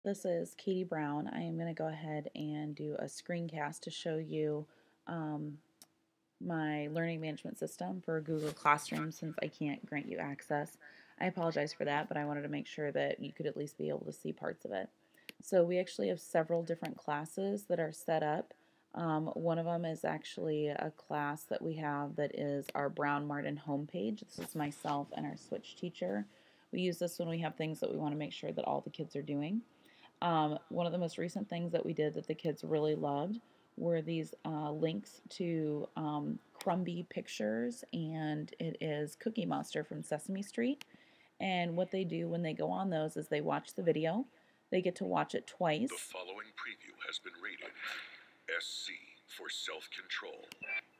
This is Katie Brown. I am going to go ahead and do a screencast to show you um, my learning management system for Google Classroom since I can't grant you access. I apologize for that, but I wanted to make sure that you could at least be able to see parts of it. So we actually have several different classes that are set up. One of them is actually a class that we have that is our Brown Martin homepage. This is myself and our switch teacher. We use this when we have things that we want to make sure that all the kids are doing. One of the most recent things that we did that the kids really loved were these links to Crumby pictures, and it is Cookie Monster from Sesame Street. And what they do when they go on those is they watch the video. They get to watch it twice. The following preview has been rated SC for self-control.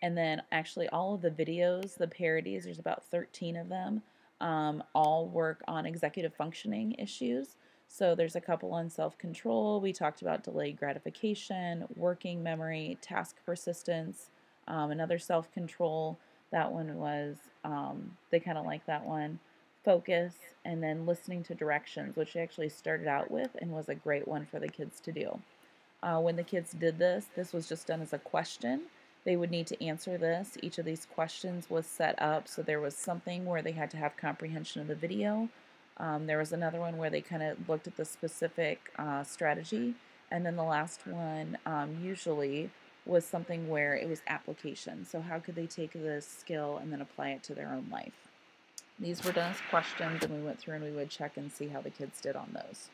And then actually all of the videos, the parodies, there's about 13 of them, all work on executive functioning issues. So there's a couple on self-control. We talked about delayed gratification, working memory, task persistence, another self-control. That one was, they kind of like that one. Focus, and then listening to directions, which I actually started out with and was a great one for the kids to do. When the kids did this, this was just done as a question. They would need to answer this. Each of these questions was set up, so there was something where they had to have comprehension of the video. There was another one where they kind of looked at the specific strategy, and then the last one usually was something where it was application. So how could they take this skill and then apply it to their own life? These were done as questions, and we went through and we would check and see how the kids did on those.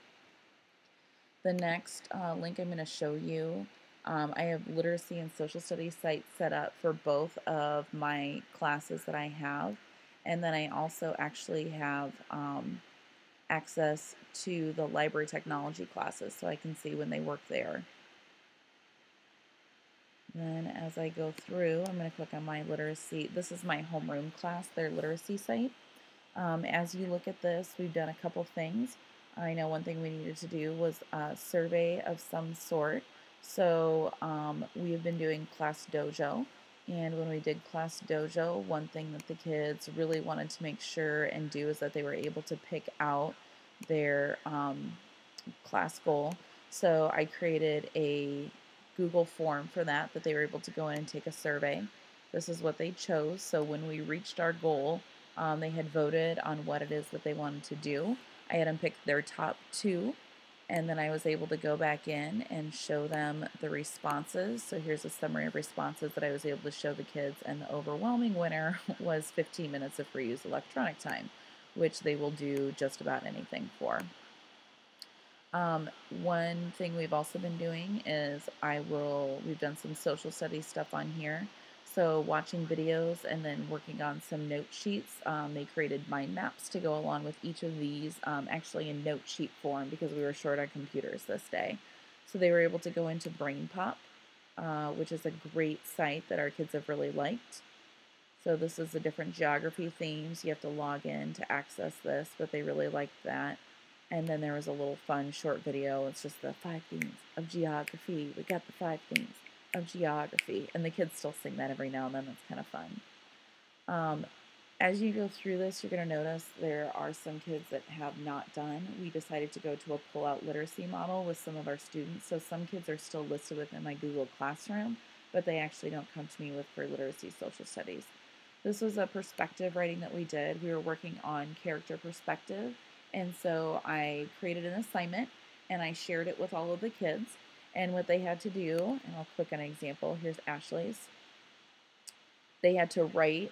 The next link I'm going to show you, I have literacy and social studies sites set up for both of my classes that I have. And then I also actually have access to the library technology classes so I can see when they work there. Then as I go through, I'm going to click on my literacy. This is my homeroom class, their literacy site. As you look at this, we've done a couple things. I know one thing we needed to do was a survey of some sort. So we have been doing Class Dojo. And when we did Class Dojo, one thing that the kids really wanted to make sure and do is that they were able to pick out their class goal. So I created a Google form for that they were able to go in and take a survey. This is what they chose. So when we reached our goal, they had voted on what it is that they wanted to do. I had them pick their top two, and then I was able to go back in and show them the responses. So here's a summary of responses that I was able to show the kids, and the overwhelming winner was 15 minutes of free use electronic time, which they will do just about anything for. One thing we've also been doing is we've done some social studies stuff on here. So watching videos and then working on some note sheets. They created mind maps to go along with each of these, actually in note sheet form because we were short on computers this day. So they were able to go into BrainPop, which is a great site that our kids have really liked. So this is the different geography themes. You have to log in to access this, but they really liked that. And then there was a little fun short video. It's just the 5 themes of geography. We got the 5 themes of geography. And the kids still sing that every now and then. That's kind of fun. As you go through this, you're going to notice there are some kids that have not done. We decided to go to a pull-out literacy model with some of our students. So some kids are still listed within my Google Classroom, but they actually don't come to me for literacy social studies. This was a perspective writing that we did. We were working on character perspective. And so I created an assignment and I shared it with all of the kids. And what they had to do, and I'll click on an example, here's Ashley's. They had to write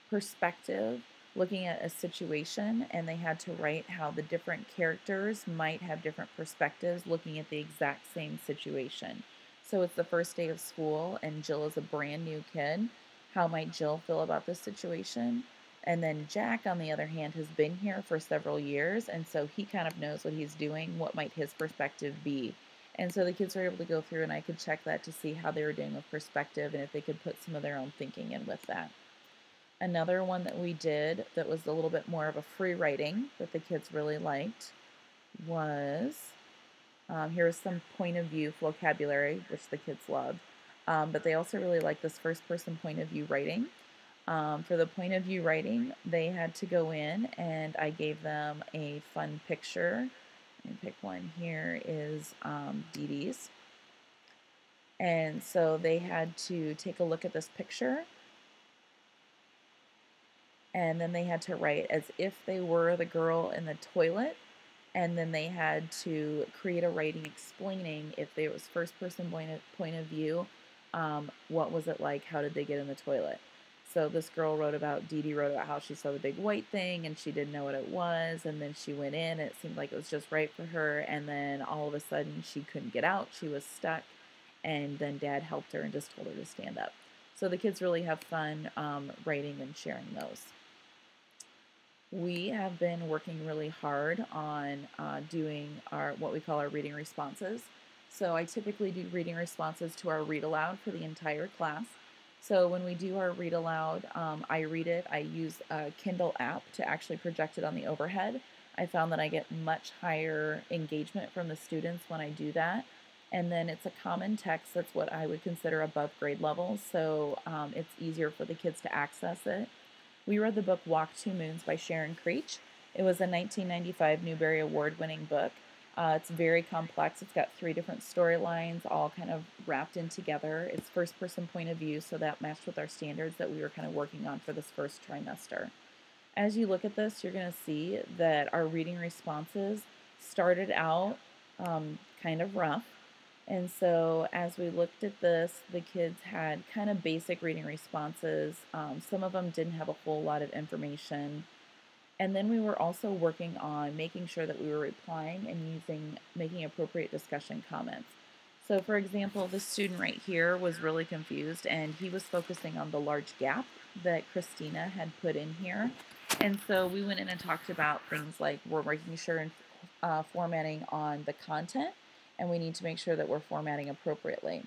perspective looking at a situation, and they had to write how the different characters might have different perspectives looking at the exact same situation. So it's the first day of school and Jill is a brand new kid. How might Jill feel about this situation? And then Jack, on the other hand, has been here for several years, and so he kind of knows what he's doing. What might his perspective be? And so the kids were able to go through, and I could check that to see how they were doing with perspective and if they could put some of their own thinking in with that. Another one that we did that was a little bit more of a free writing that the kids really liked was, here's some point of view vocabulary, which the kids loved. But they also really liked this first person point of view writing. For the point of view writing, they had to go in and I gave them a fun picture Let me pick one here is Dee Dee's. And so they had to take a look at this picture, and then they had to write as if they were the girl in the toilet, and then they had to create a writing explaining if there was first person point of view, what was it like, how did they get in the toilet. So this girl wrote about, Dee Dee wrote about how she saw the big white thing and she didn't know what it was, and then she went in and it seemed like it was just right for her, and then all of a sudden she couldn't get out, she was stuck, and then dad helped her and just told her to stand up. So the kids really have fun writing and sharing those. We have been working really hard on doing our what we call our reading responses. So I typically do reading responses to our read aloud for the entire class. So when we do our read aloud, I read it. I use a Kindle app to actually project it on the overhead. I found that I get much higher engagement from the students when I do that. And then it's a common text that's what I would consider above grade level, so it's easier for the kids to access it. We read the book Walk Two Moons by Sharon Creech. It was a 1995 Newbery Award winning book. It's very complex. It's got 3 different storylines, all kind of wrapped in together. It's first person point of view, so that matched with our standards that we were kind of working on for this first trimester. As you look at this, you're going to see that our reading responses started out kind of rough. And so as we looked at this, the kids had kind of basic reading responses. Some of them didn't have a whole lot of information. And then we were also working on making sure that we were replying and making appropriate discussion comments. So for example, this student right here was really confused and he was focusing on the large gap that Christina had put in here. And so we went in and talked about things like we're making sure and formatting on the content, and we need to make sure that we're formatting appropriately.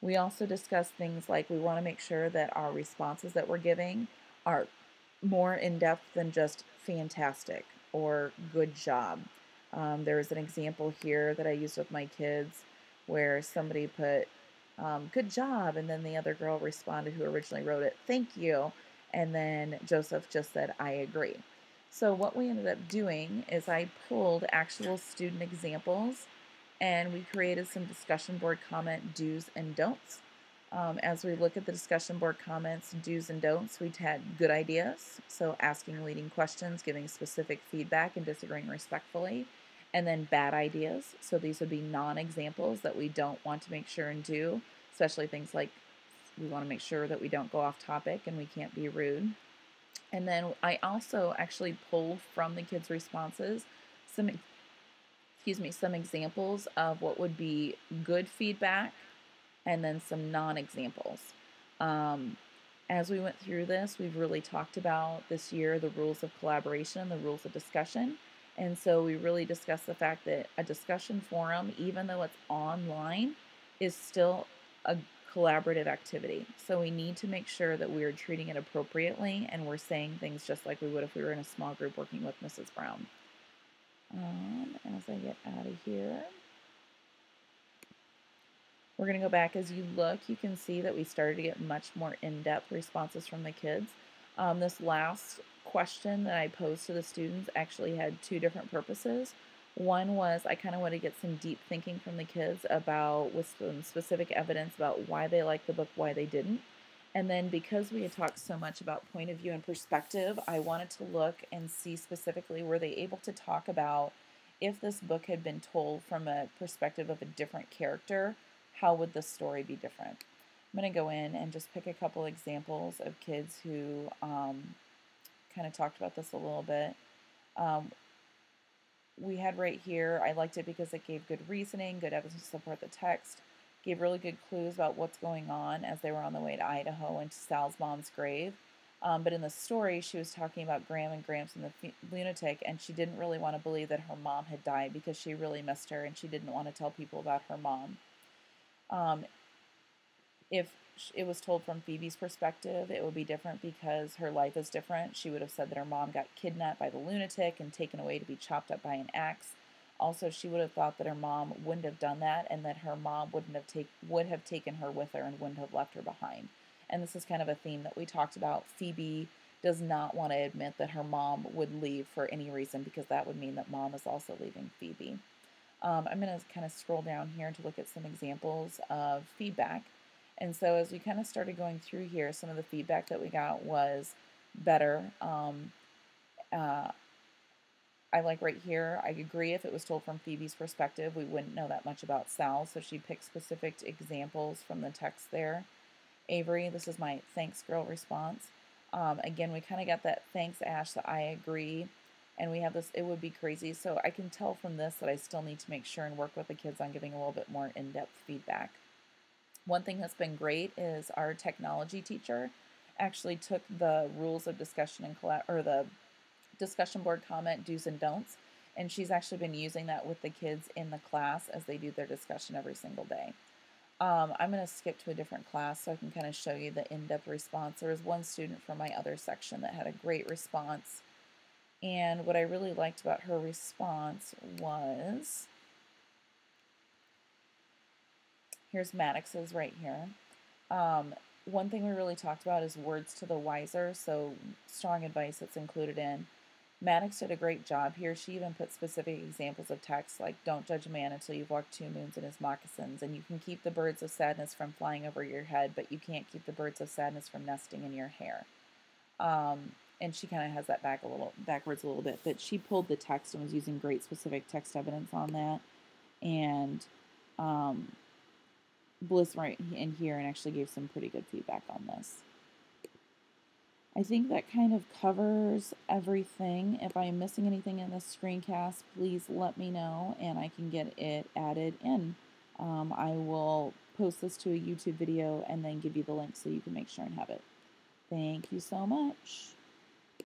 We also discussed things like we want to make sure that our responses that we're giving are more in-depth than just fantastic or good job. There's an example here that I used with my kids where somebody put good job, and then the other girl responded who originally wrote it, thank you, and then Joseph just said, I agree. So what we ended up doing is I pulled actual student examples and we created some discussion board comment do's and don'ts. As we look at the discussion board comments, do's and don'ts, we had good ideas, so asking leading questions, giving specific feedback, and disagreeing respectfully, and then bad ideas, so these would be non-examples that we don't want to make sure and do, especially things like we want to make sure that we don't go off topic and we can't be rude. And then I also actually pulled from the kids' responses some some examples of what would be good feedback and then some non-examples. As we went through this, we've really talked about this year the rules of collaboration, the rules of discussion. And so we really discussed the fact that a discussion forum, even though it's online, is still a collaborative activity. So we need to make sure that we are treating it appropriately and we're saying things just like we would if we were in a small group working with Mrs. Brown. As I get out of here, we're going to go back. As you look, you can see that we started to get much more in-depth responses from the kids. This last question that I posed to the students actually had 2 different purposes. One was I kind of want to get some deep thinking from the kids about, with some specific evidence about why they liked the book, why they didn't. And then because we had talked so much about point of view and perspective, I wanted to look and see specifically, were they able to talk about if this book had been told from a perspective of a different character, how would the story be different? I'm going to go in and just pick a couple examples of kids who kind of talked about this a little bit. We had right here, I liked it because it gave good reasoning, good evidence to support the text, gave really good clues about what's going on as they were on the way to Idaho and to Sal's mom's grave. But in the story, she was talking about Graham and Gramps and the lunatic, and she didn't really want to believe that her mom had died because she really missed her and she didn't want to tell people about her mom. If it was told from Phoebe's perspective, it would be different because her life is different. She would have said that her mom got kidnapped by the lunatic and taken away to be chopped up by an axe. Also, she would have thought that her mom wouldn't have done that and that her mom would have taken her with her and wouldn't have left her behind. And this is kind of a theme that we talked about. Phoebe does not want to admit that her mom would leave for any reason, because that would mean that mom is also leaving Phoebe. I'm going to kind of scroll down here to look at some examples of feedback. And so as we kind of started going through here, some of the feedback that we got was better. Uh, I like right here, I agree, if it was told from Phoebe's perspective, we wouldn't know that much about Sal, so she picked specific examples from the text there. Avery, this is my thanks girl response. Again, we kind of got that thanks Ash, that I agree, and we have this it would be crazy. So I can tell from this that I still need to make sure and work with the kids on giving a little bit more in-depth feedback. One thing that's been great is our technology teacher actually took the rules of discussion and or the discussion board comment do's and don'ts, and she's actually been using that with the kids in the class as they do their discussion every single day. I'm going to skip to a different class so I can kind of show you the in-depth response. There was one student from my other section that had a great response, and what I really liked about her response was, here's Maddox's right here. One thing we really talked about is words to the wiser, so strong advice that's included in. Maddox did a great job here. She even put specific examples of text like, don't judge a man until you've walked 2 moons in his moccasins, and you can keep the birds of sadness from flying over your head, but you can't keep the birds of sadness from nesting in your hair. And she kind of has that backwards a little bit, but she pulled the text and was using great specific text evidence on that. And Bliss right in here and actually gave some pretty good feedback on this. I think that kind of covers everything. If I'm missing anything in this screencast, please let me know and I can get it added in. I will post this to a YouTube video and then give you the link so you can make sure and have it. Thank you so much.